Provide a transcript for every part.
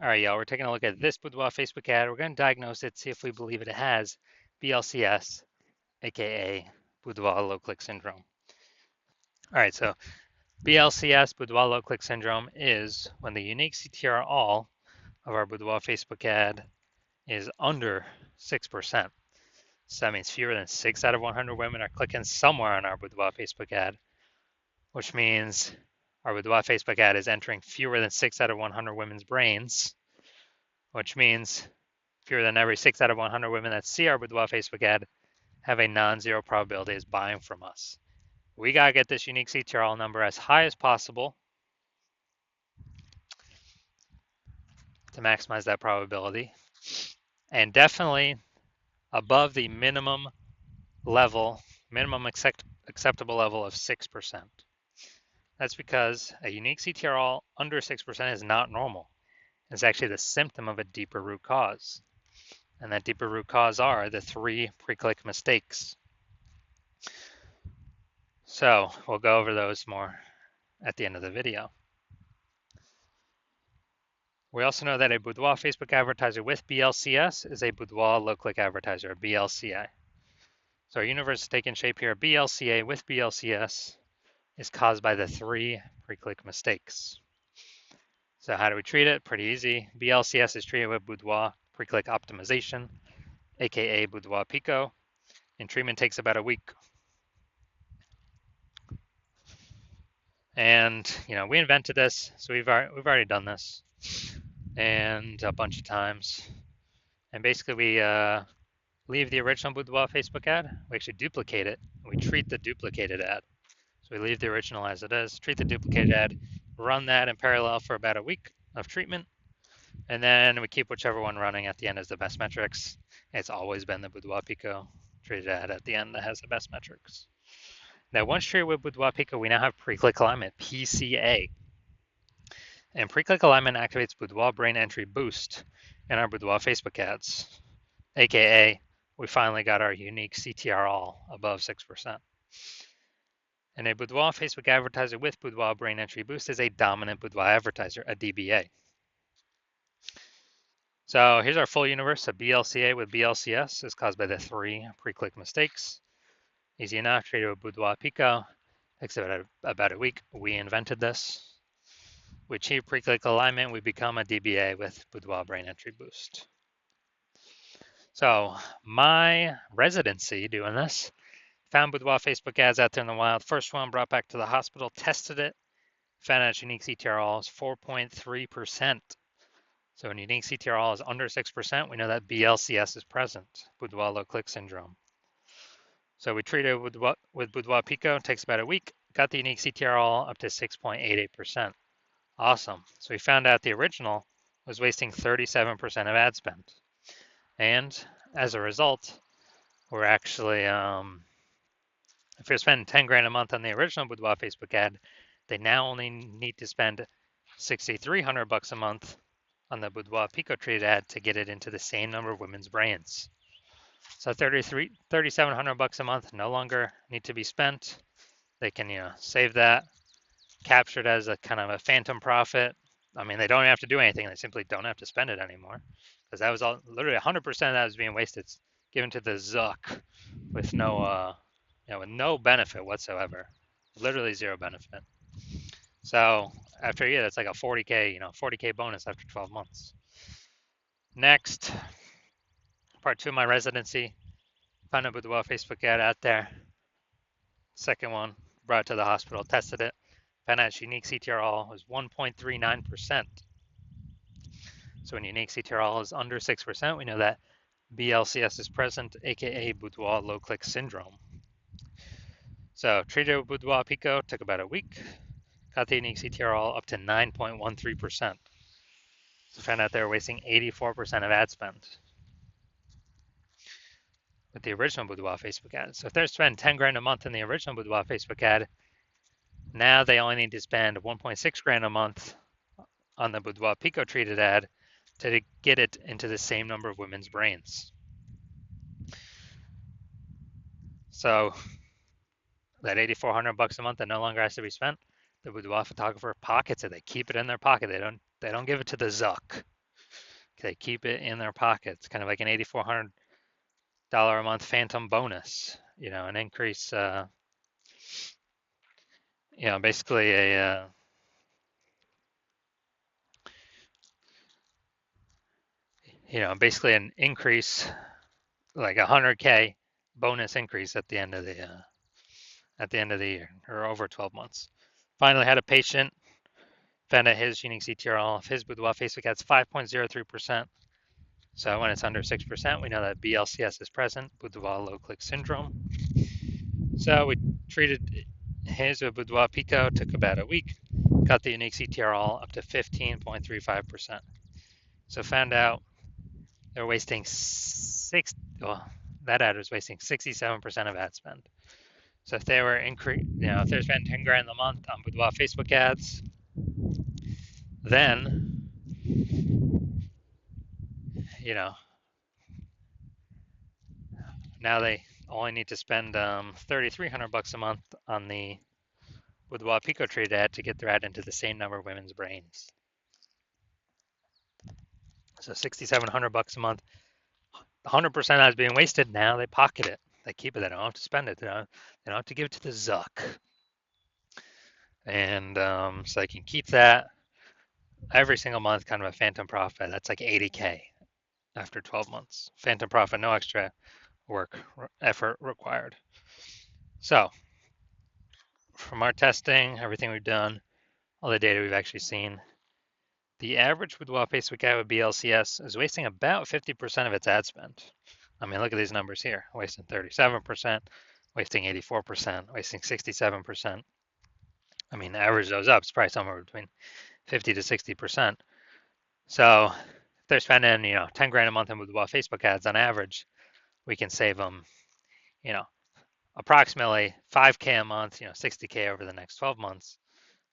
All right, y'all, we're taking a look at this Boudoir Facebook ad. We're going to diagnose it, see if we believe it has BLCS, aka Boudoir low click syndrome. All right, so BLCS, Boudoir low click syndrome, is when the unique CTR all of our Boudoir Facebook ad is under 6%. So that means fewer than 6 out of 100 women are clicking somewhere on our Boudoir Facebook ad, which means our Boudoir Facebook ad is entering fewer than 6 out of 100 women's brains, which means fewer than every 6 out of 100 women that see our Boudoir Facebook ad have a non-zero probability of buying from us. We got to get this unique CTRL number as high as possible to maximize that probability, and definitely above the minimum acceptable level of 6%. That's because a unique CTRL under 6% is not normal. It's actually the symptom of a deeper root cause. And that deeper root cause are the 3 pre-click mistakes. So we'll go over those more at the end of the video. We also know that a Boudoir Facebook advertiser with BLCS is a Boudoir low-click advertiser, a BLCA. So our universe is taking shape here. BLCA with BLCS is caused by the 3 pre-click mistakes. So how do we treat it? Pretty easy. BLCS is treated with Boudoir pre-click optimization, aka Boudoir Pico, and treatment takes about a week. And we invented this, so we've already done this, and a bunch of times. And basically, we leave the original Boudoir Facebook ad. We actually duplicate it. We treat the duplicated ad. So we leave the original as it is, treat the duplicated ad, run that in parallel for about a week of treatment, and then we keep whichever one running at the end as the best metrics. It's always been the Boudoir Pico treated ad at the end that has the best metrics. Now, once treated with Boudoir Pico, we now have pre-click alignment, PCA. And pre-click alignment activates Boudoir brain entry boost in our Boudoir Facebook ads, aka we finally got our unique CTR all above 6%. And a Boudoir Facebook advertiser with Boudoir brain entry boost is a dominant Boudoir advertiser, a DBA. So here's our full universe. A BLCA with BLCS is caused by the 3 pre-click mistakes. Easy enough, treated with Boudoir Pico. Takes about a week. We invented this. We achieve pre-click alignment. We become a DBA with Boudoir brain entry boost. So my residency doing this, found Boudoir Facebook ads out there in the wild. First one brought back to the hospital, tested it, found out its unique CTRL is 4.3%. So when unique CTRL is under 6%, we know that BLCS is present, Boudoir low click syndrome. So we treated it with Boudoir Pico, takes about a week, got the unique CTRL up to 6.88%. Awesome. So we found out the original was wasting 37% of ad spend. And as a result, we're actually, if you're spending 10 grand a month on the original Boudoir Facebook ad, they now only need to spend $6,300 a month on the Boudoir Pico treated ad to get it into the same number of women's brains. So $3,700 a month no longer need to be spent. They can, save that, capture it as a kind of a phantom profit. I mean, they don't have to do anything. They simply don't have to spend it anymore, because that was all literally 100% of that was being wasted, given to the Zuck with no, with no benefit whatsoever, literally zero benefit. So after a year, that's like a 40K bonus after 12 months. Next, part 2 of my residency. Found a Boudoir Facebook ad out there. Second one, brought it to the hospital, tested it. Found out its unique CTRL was 1.39%. So when unique CTRL is under 6%, we know that BLCS is present, aka Boudoir low click syndrome. So treated with Boudoir Pico, took about a week. Got the unique CTRL up to 9.13%. So found out they were wasting 84% of ad spend with the original Boudoir Facebook ad. So if they're spending 10 grand a month in the original Boudoir Facebook ad, now they only need to spend 1.6 grand a month on the Boudoir Pico treated ad to get it into the same number of women's brains. So that $8,400 a month that no longer has to be spent, the Boudoir photographer pockets it. They keep it in their pocket. They don't give it to the Zuck. They keep it in their pockets, kind of like an $8,400 a month phantom bonus. An increase. Basically basically an increase, like 100K bonus increase at the end of the year, or over 12 months. Finally, had a patient found out his unique CTRL of his Boudoir Facebook ads 5.03%. So when it's under 6%, we know that BLCS is present, Boudoir low click syndrome. So we treated his with Boudoir Pico, took about a week, got the unique CTRL up to 15.35%. So found out they're wasting that ad was wasting 67% of ad spend. So if they were if they're spending 10 grand a month on Boudoir Facebook ads, then now they only need to spend $3,300 a month on the Boudoir Pico Trade ad to get their ad into the same number of women's brains. So $6,700 a month, 100% that's being wasted. Now they pocket it. They keep it. They don't have to spend it. They don't have to give it to the Zuck. And so they can keep that every single month, kind of a phantom profit. That's like 80K after 12 months. Phantom profit, no extra effort required. So from our testing, everything we've done, all the data we've actually seen, the average Boudoir Facebook ad with BLCS is wasting about 50% of its ad spend. I mean, look at these numbers here, wasting 37%, wasting 84%, wasting 67%. I mean, average those up, it's probably somewhere between 50 to 60%. So if they're spending, 10 grand a month in Boudoir Facebook ads on average, we can save them, approximately 5K a month, 60K over the next 12 months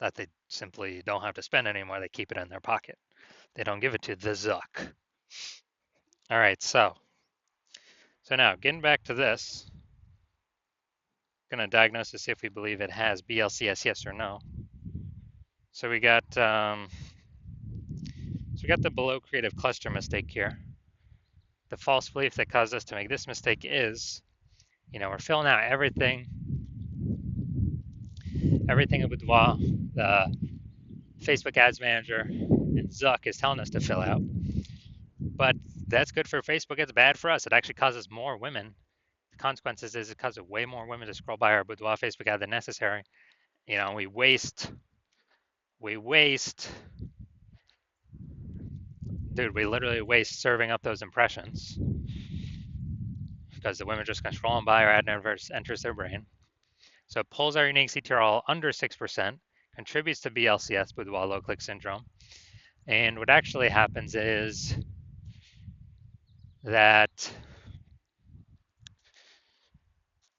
that they simply don't have to spend anymore. They keep it in their pocket. They don't give it to the Zuck. All right, so now getting back to this, I'm going to diagnose to see if we believe it has BLCS, yes or no. So we got the below creative cluster mistake here. The false belief that caused us to make this mistake is, we're filling out everything in Boudoir, the Facebook Ads Manager, and Zuck is telling us to fill out. But that's good for Facebook. It's bad for us. It actually causes more women. The consequences is it causes way more women to scroll by our Boudoir Facebook ad than necessary. We waste. Dude, we literally waste serving up those impressions because the women just kind of scrolling by, our ad never enters their brain. So it pulls our unique CTRL under 6%, contributes to BLCS, Boudoir low click syndrome. And what actually happens is that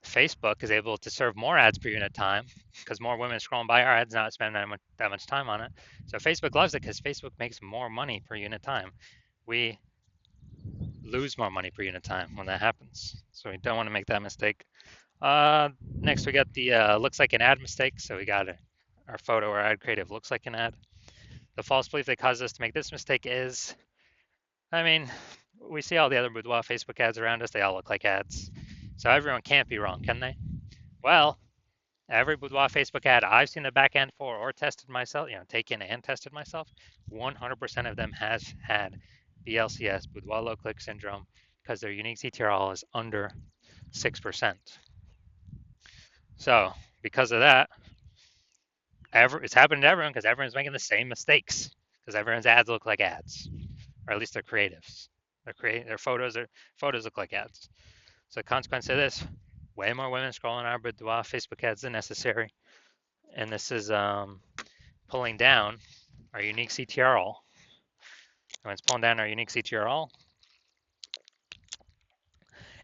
Facebook is able to serve more ads per unit time because more women are scrolling by our ads, not spending that much time on it. So Facebook loves it because Facebook makes more money per unit time. We lose more money per unit time when that happens. So we don't want to make that mistake. Next, we got the looks like an ad mistake. So we got our photo or ad creative looks like an ad. The false belief that caused us to make this mistake is, we see all the other Boudoir Facebook ads around us. They all look like ads. So everyone can't be wrong, can they? Well, every Boudoir Facebook ad I've seen the back end for or tested myself, taken and tested myself, 100% of them has had BLCS, Boudoir low click syndrome, because their unique CTRL is under 6%. So because of that, it's happened to everyone because everyone's making the same mistakes because everyone's ads look like ads, or at least their creatives. Their photos look like ads. So consequence of this, way more women scrolling our Boudoir Facebook ads than necessary. And this is pulling down our unique CTRL. When it's pulling down our unique CTRL,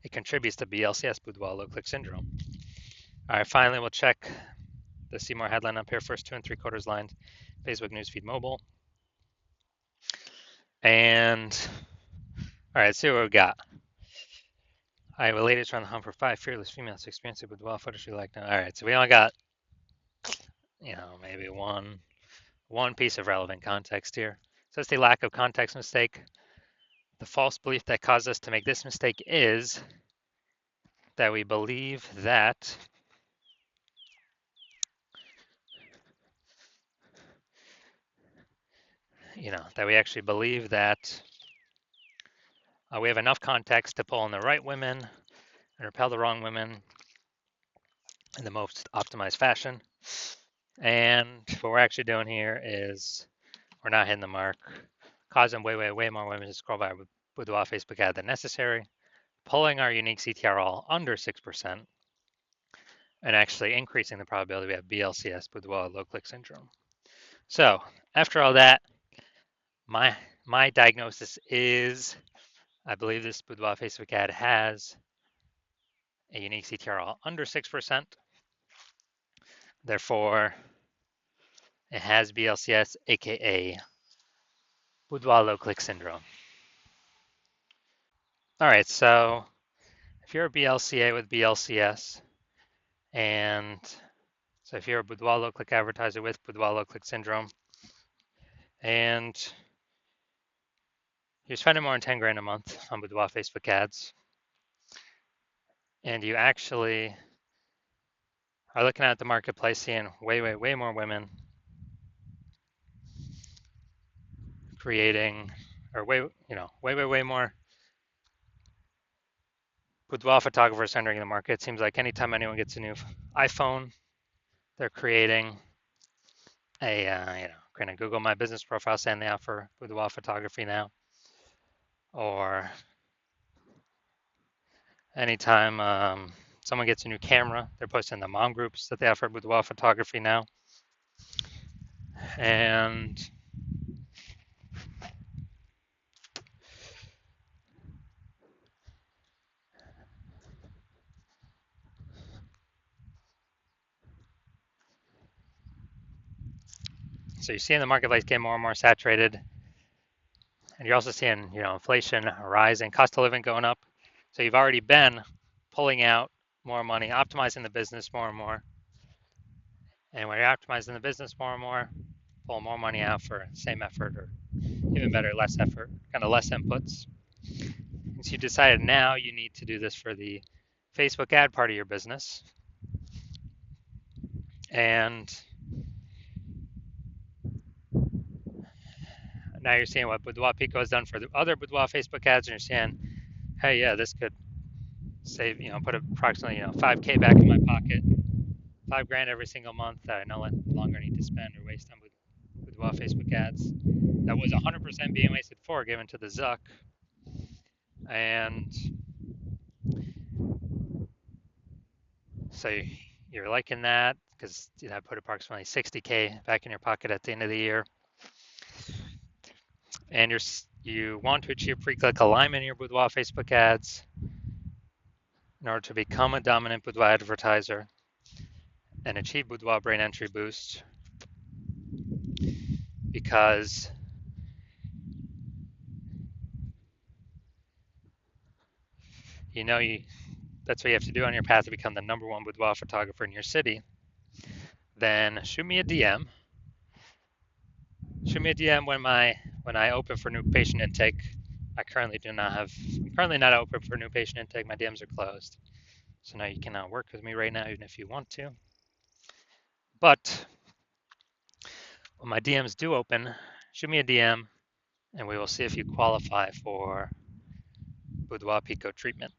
it contributes to BLCS, Boudoir low click syndrome. All right, finally, we'll check the see more headline up here, first 2 3/4 lines, Facebook newsfeed mobile. And all right, let's see what we got. All right, ladies around the hunt for 5 fearless females experiencing Boudoir photos she liked. All right, so we only got, maybe one piece of relevant context here. So it's the lack of context mistake. The false belief that caused us to make this mistake is that we believe that that we actually believe that we have enough context to pull in the right women and repel the wrong women in the most optimized fashion. And what we're actually doing here is we're not hitting the mark, causing way more women to scroll by Boudoir Facebook ad than necessary, pulling our unique CTR all under 6%, and actually increasing the probability we have BLCS, Boudoir low click syndrome. So after all that, my diagnosis is I believe this Boudoir Facebook ad has a unique CTR all under 6%. Therefore, it has BLCS, aka Boudoir low click syndrome. All right, so if you're a BLCA with BLCS, and so if you're a Boudoir low click advertiser with Boudoir low click syndrome, and you're spending more than 10 grand a month on Boudoir Facebook ads, and you actually are looking at the marketplace seeing way more women creating, or way more Boudoir photographers entering the market. It seems like anytime anyone gets a new iPhone, they're creating creating a Google My Business profile saying they offer boudoir photography now. Or anytime someone gets a new camera, they're posting in the mom groups that they offer boudoir photography now. And so you're seeing the marketplace get more and more saturated. And you're also seeing, inflation rising, cost of living going up. So you've already been pulling out more money, optimizing the business more and more. And when you're optimizing the business more and more, pull more money out for the same effort, or even better, less effort, kind of less inputs. And so you decided now you need to do this for the Facebook ad part of your business. And now you're seeing what Boudoir Pico has done for the other Boudoir Facebook ads, and you're saying, hey, yeah, this could save, put approximately, 5K back in my pocket, 5 grand every single month that I no longer need to spend or waste on Boudoir Facebook ads. That was 100% being wasted for given to the Zuck. And so you're liking that because I put approximately 60K back in your pocket at the end of the year. And you want to achieve pre-click alignment in your Boudoir Facebook ads in order to become a dominant Boudoir advertiser and achieve Boudoir brain entry boost, because that's what you have to do on your path to become the #1 boudoir photographer in your city. Then shoot me a DM. Shoot me a DM when I open for new patient intake. I'm currently not open for new patient intake. My DMs are closed. So now you cannot work with me right now, even if you want to. But when my DMs do open, shoot me a DM and we will see if you qualify for Boudoir Pico treatment.